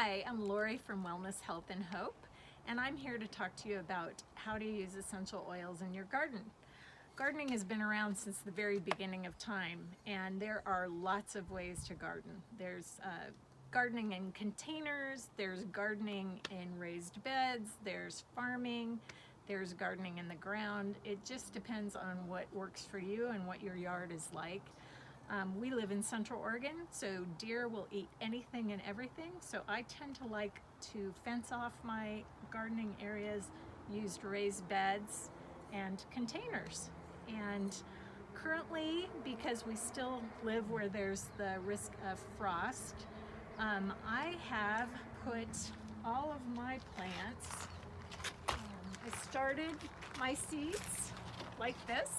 Hi, I'm Lori from Wellness, Health, and Hope, and I'm here to talk to you about how to use essential oils in your garden. Gardening has been around since the very beginning of time, and there are lots of ways to garden. There's gardening in containers, there's gardening in raised beds, there's farming, there's gardening in the ground. It just depends on what works for you and what your yard is like. We live in Central Oregon, so deer will eat anything and everything, so I tend to like to fence off my gardening areas, use raised beds and containers. And currently, because we still live where there's the risk of frost, I have put all of my plants, I started my seeds like this,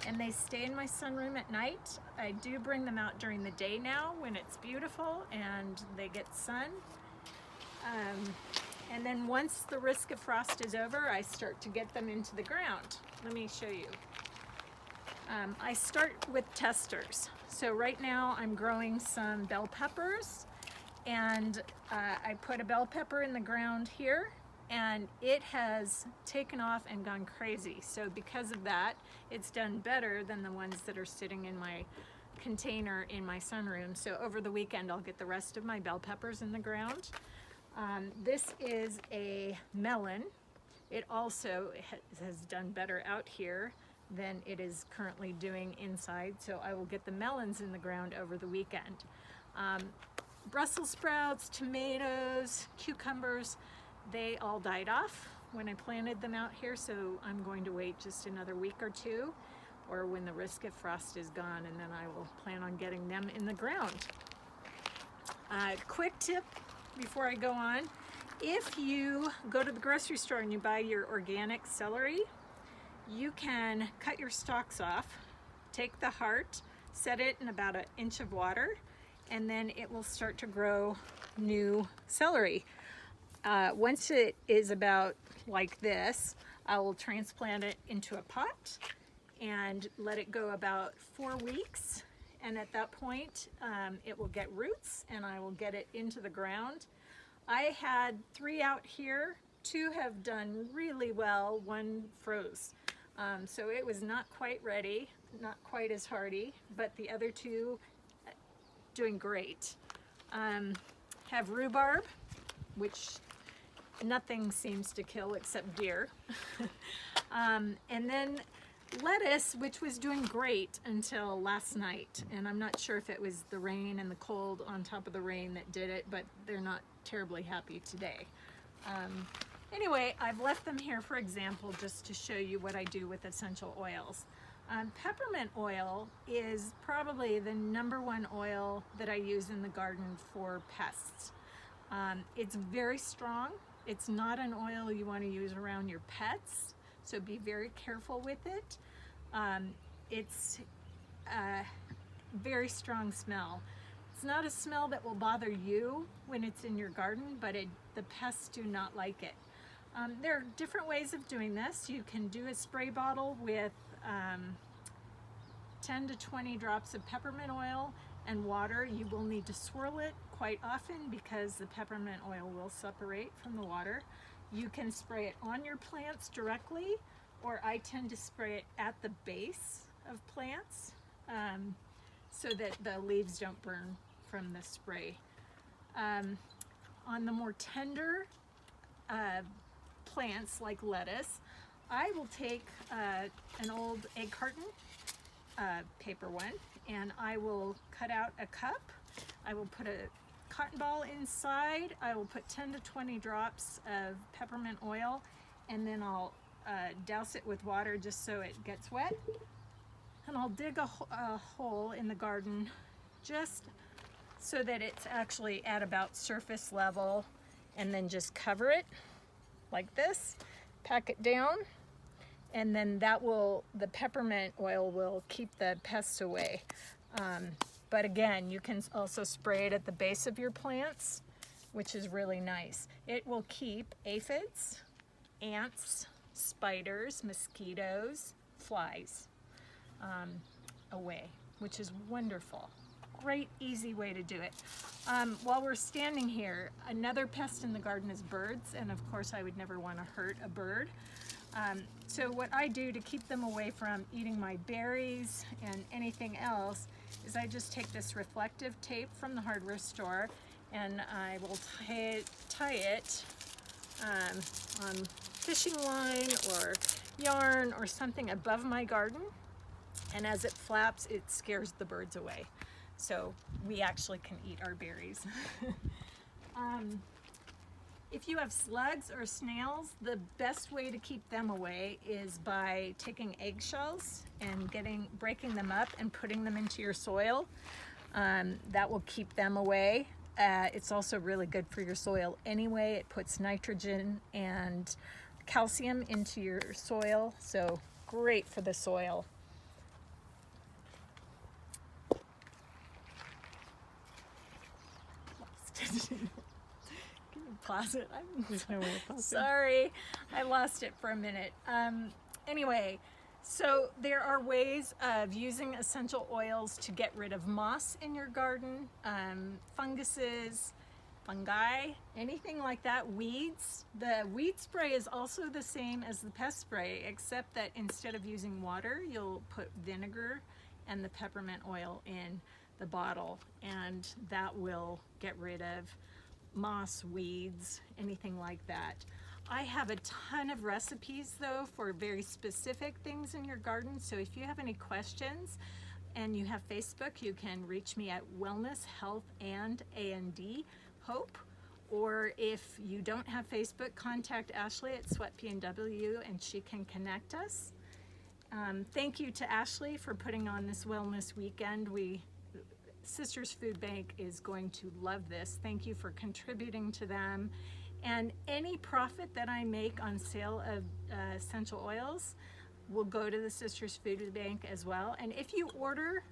and they stay in my sunroom at night. I do bring them out during the day now when it's beautiful and they get sun. And then once the risk of frost is over, I start to get them into the ground. Let me show you. I start with testers. So right now I'm growing some bell peppers, and I put a bell pepper in the ground here, and it has taken off and gone crazy. So because of that, it's done better than the ones that are sitting in my container in my sunroom. So over the weekend, I'll get the rest of my bell peppers in the ground. This is a melon. It also has done better out here than it is currently doing inside. So I will get the melons in the ground over the weekend. Brussels sprouts, tomatoes, cucumbers, they all died off when I planted them out here, so I'm going to wait just another week or two, or when the risk of frost is gone, and then I will plan on getting them in the ground. Quick tip before I go on: if you go to the grocery store and you buy your organic celery, you can cut your stalks off, take the heart, set it in about an inch of water, and then it will start to grow new celery. Once it is about like this, I will transplant it into a pot and let it go about 4 weeks. And at that point, it will get roots and I will get it into the ground. I had 3 out here. 2 have done really well. 1 froze. So it was not quite ready, not quite as hardy, but the other 2 doing great. Have rhubarb, which nothing seems to kill except deer. And then lettuce, which was doing great until last night. And I'm not sure if it was the rain and the cold on top of the rain that did it, but they're not terribly happy today. Anyway, I've left them here for example, just to show you what I do with essential oils. Peppermint oil is probably the #1 oil that I use in the garden for pests. It's very strong. It's not an oil you want to use around your pets, so be very careful with it. It's a very strong smell. It's not a smell that will bother you when it's in your garden, but the pests do not like it. There are different ways of doing this. You can do a spray bottle with 10 to 20 drops of peppermint oil and water. You will need to swirl it quite often because the peppermint oil will separate from the water. You can spray it on your plants directly, or I tend to spray it at the base of plants so that the leaves don't burn from the spray. On the more tender plants like lettuce, I will take an old egg carton, paper one, and I will cut out a cup. I will put a cotton ball inside. I will put 10 to 20 drops of peppermint oil, and then I'll douse it with water just so it gets wet. And I'll dig a hole in the garden just so that it's actually at about surface level, and then just cover it like this, pack it down, and then the peppermint oil will keep the pests away. But again, you can also spray it at the base of your plants, which is really nice. It will keep aphids, ants, spiders, mosquitoes, flies away, which is wonderful. great, easy way to do it. While we're standing here, another pest in the garden is birds, and of course I would never want to hurt a bird. So what I do to keep them away from eating my berries and anything else is I just take this reflective tape from the hardware store, and I will tie it on fishing line or yarn or something above my garden, and as it flaps it scares the birds away, so we actually can eat our berries. If you have slugs or snails, the best way to keep them away is by taking eggshells and breaking them up and putting them into your soil. That will keep them away. It's also really good for your soil anyway. It puts nitrogen and calcium into your soil, so great for the soil. Can you pause it? There's no way to pause it. Sorry, I lost it for a minute. Anyway, so there are ways of using essential oils to get rid of moss in your garden, funguses, fungi, anything like that, weeds. The weed spray is also the same as the pest spray, except that instead of using water, you'll put vinegar and the peppermint oil in the bottle, and that will get rid of moss, weeds, anything like that. I have a ton of recipes though for very specific things in your garden, so if you have any questions and you have Facebook, you can reach me at Wellness, Health, and A&D Hope, or if you don't have Facebook, contact Ashley at Sweat PNW and she can connect us. Thank you to Ashley for putting on this wellness weekend. Sisters Food Bank is going to love this. Thank you for contributing to them. And any profit that I make on sale of essential oils will go to the Sisters Food Bank as well. And if you order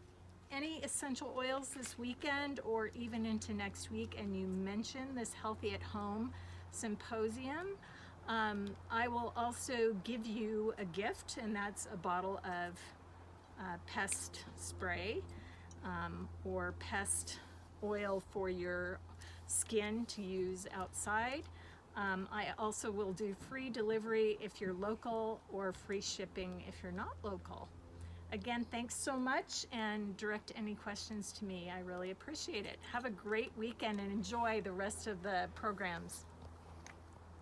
any essential oils this weekend or even into next week and you mention this Healthy at Home symposium, I will also give you a gift, and that's a bottle of pest spray or pest oil for your skin to use outside. I also will do free delivery if you're local or free shipping if you're not local. Again, thanks so much, and direct any questions to me. I really appreciate it. Have a great weekend and enjoy the rest of the programs.